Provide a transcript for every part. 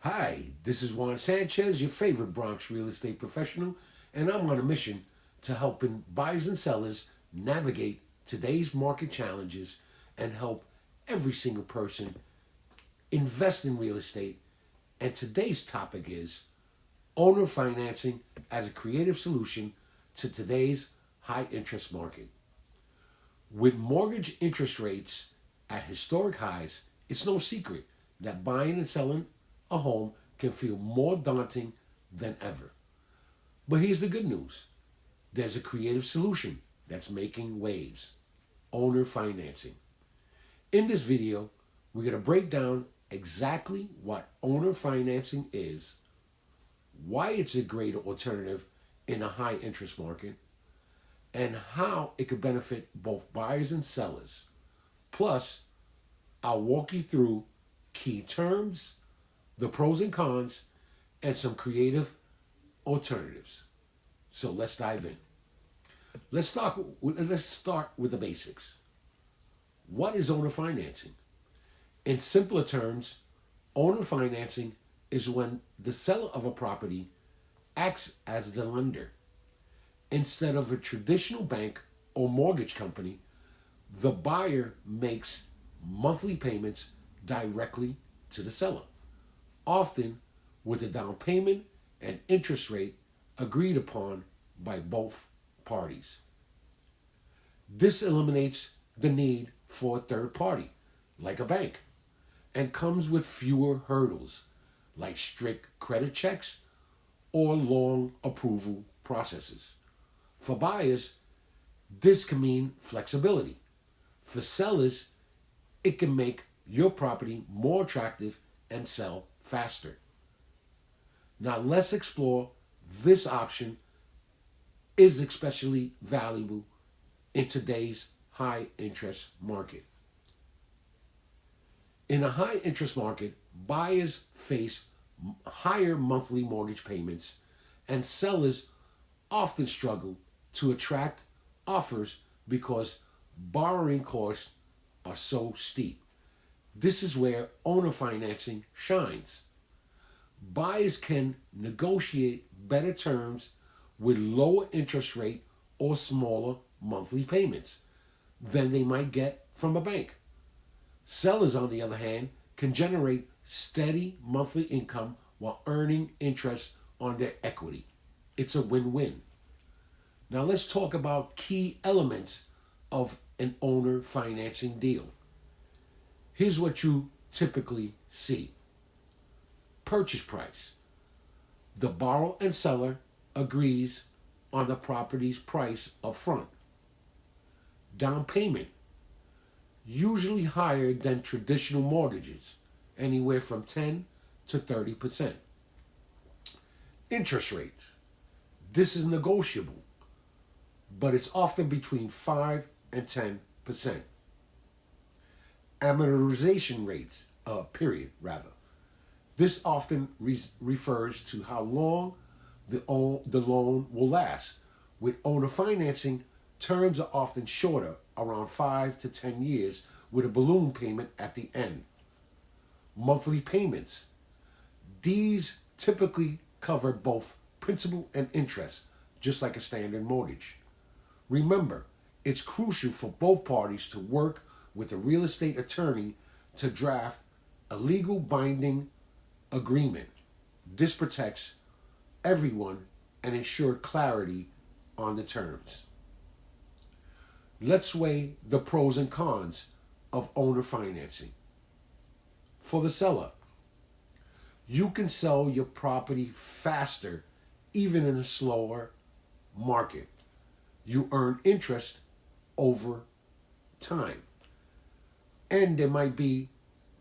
Hi, this is Juan Sanchez, your favorite Bronx real estate professional, and I'm on a mission to helping buyers and sellers navigate today's market challenges and help every single person invest in real estate. And today's topic is owner financing as a creative solution to today's high interest market. With mortgage interest rates at historic highs, it's no secret that buying and selling a home can feel more daunting than ever. But here's the good news: there's a creative solution that's making waves: owner financing. In this video, we're going to break down exactly what owner financing is, why it's a great alternative in a high interest market, and how it could benefit both buyers and sellers. Plus, I'll walk you through key terms, the pros and cons, and some creative alternatives. So let's dive in. Let's start with the basics. What is owner financing? In simpler terms, owner financing is when the seller of a property acts as the lender. Instead of a traditional bank or mortgage company, the buyer makes monthly payments directly to the seller, often with a down payment and interest rate agreed upon by both parties. This eliminates the need for a third party, like a bank, and comes with fewer hurdles, like strict credit checks or long approval processes. For buyers, this can mean flexibility. For sellers, it can make your property more attractive and sell faster. Now let's explore this option is especially valuable in today's high interest market. In a high interest market, buyers face higher monthly mortgage payments, and sellers often struggle to attract offers because borrowing costs are so steep. This is where owner financing shines. Buyers can negotiate better terms with lower interest rate or smaller monthly payments than they might get from a bank. Sellers, on the other hand, can generate steady monthly income while earning interest on their equity. It's a win-win. Now let's talk about key elements of an owner financing deal. Here's what you typically see. Purchase price. The borrower and seller agrees on the property's price up front. Down payment. Usually higher than traditional mortgages, anywhere from 10 to 30%. Interest rate. This is negotiable, but it's often between 5 and 10%. Amortization rates, period, rather. This often refers to how long the loan will last. With owner financing, terms are often shorter, around 5 to 10 years, with a balloon payment at the end. Monthly payments. These typically cover both principal and interest, just like a standard mortgage. Remember, it's crucial for both parties to work with a real estate attorney to draft a legal binding agreement. This protects everyone and ensures clarity on the terms. Let's weigh the pros and cons of owner financing. For the seller, you can sell your property faster even in a slower market. You earn interest over time. And there might be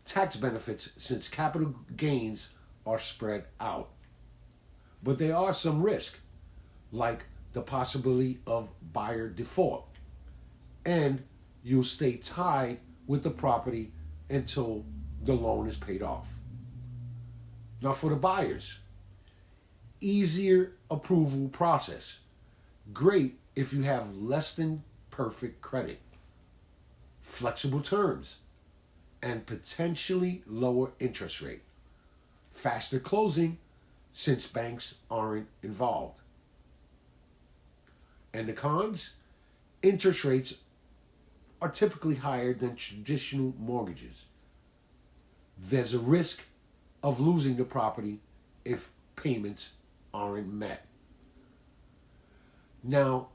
tax benefits since capital gains are spread out. But there are some risks, like the possibility of buyer default, and you'll stay tied with the property until the loan is paid off. Now for the buyers, easier approval process. Great if you have less than perfect credit. Flexible terms and potentially lower interest rate. faster closing since banks aren't involved. And the cons? Interest rates are typically higher than traditional mortgages. There's a risk of losing the property if payments aren't met. Now,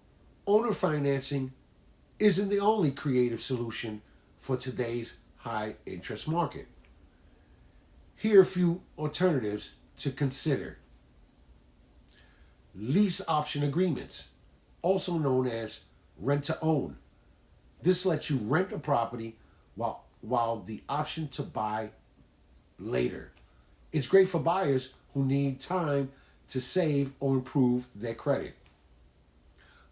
owner financing isn't the only creative solution for today's high interest market. Here are a few alternatives to consider. Lease option agreements, also known as rent to own. This lets you rent a property while the option to buy later. It's great for buyers who need time to save or improve their credit.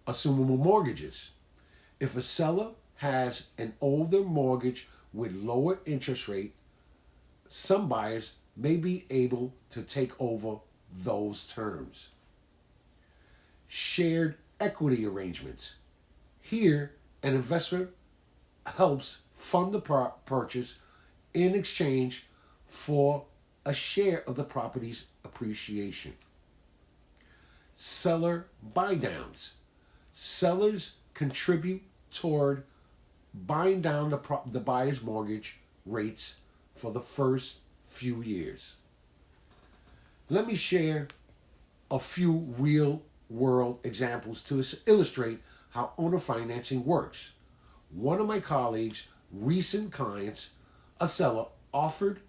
Assumable mortgages. If a seller has an older mortgage with lower interest rate, some buyers may be able to take over those terms. Shared equity arrangements. Here, an investor helps fund the purchase in exchange for a share of the property's appreciation. Seller buy downs. Sellers contribute toward buying down the buyer's mortgage rates for the first few years. Let me share a few real world examples to illustrate how owner financing works. One of my colleagues' recent clients, a seller, offered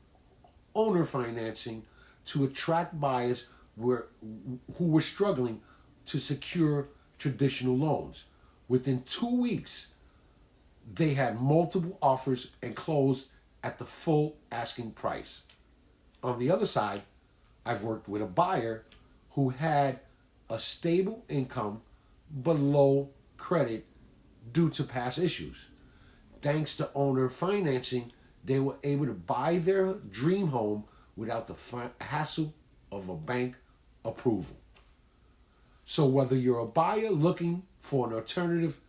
owner financing to attract buyers who were struggling to secure traditional loans. Within 2 weeks, they had multiple offers and closed at the full asking price. On the other side, I've worked with a buyer who had a stable income but low credit due to past issues. Thanks to owner financing, they were able to buy their dream home without the hassle of a bank approval. So whether you're a buyer looking for an alternative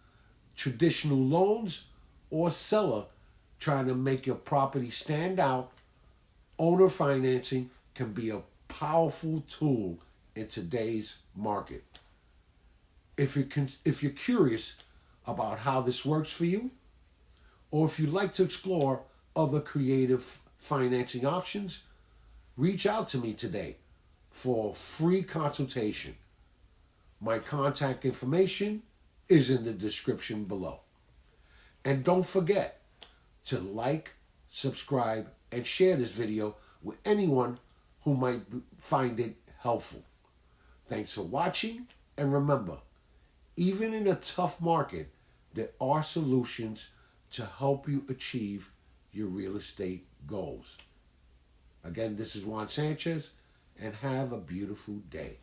traditional loans or a seller trying to make your property stand out, owner financing can be a powerful tool in today's market. If you're curious about how this works for you, or if you'd like to explore other creative financing options, reach out to me today for a free consultation. My contact information is in the description below. And don't forget to like, subscribe, and share this video with anyone who might find it helpful. Thanks for watching, and remember, even in a tough market, there are solutions to help you achieve your real estate goals. Again, this is Juan Sanchez, and have a beautiful day.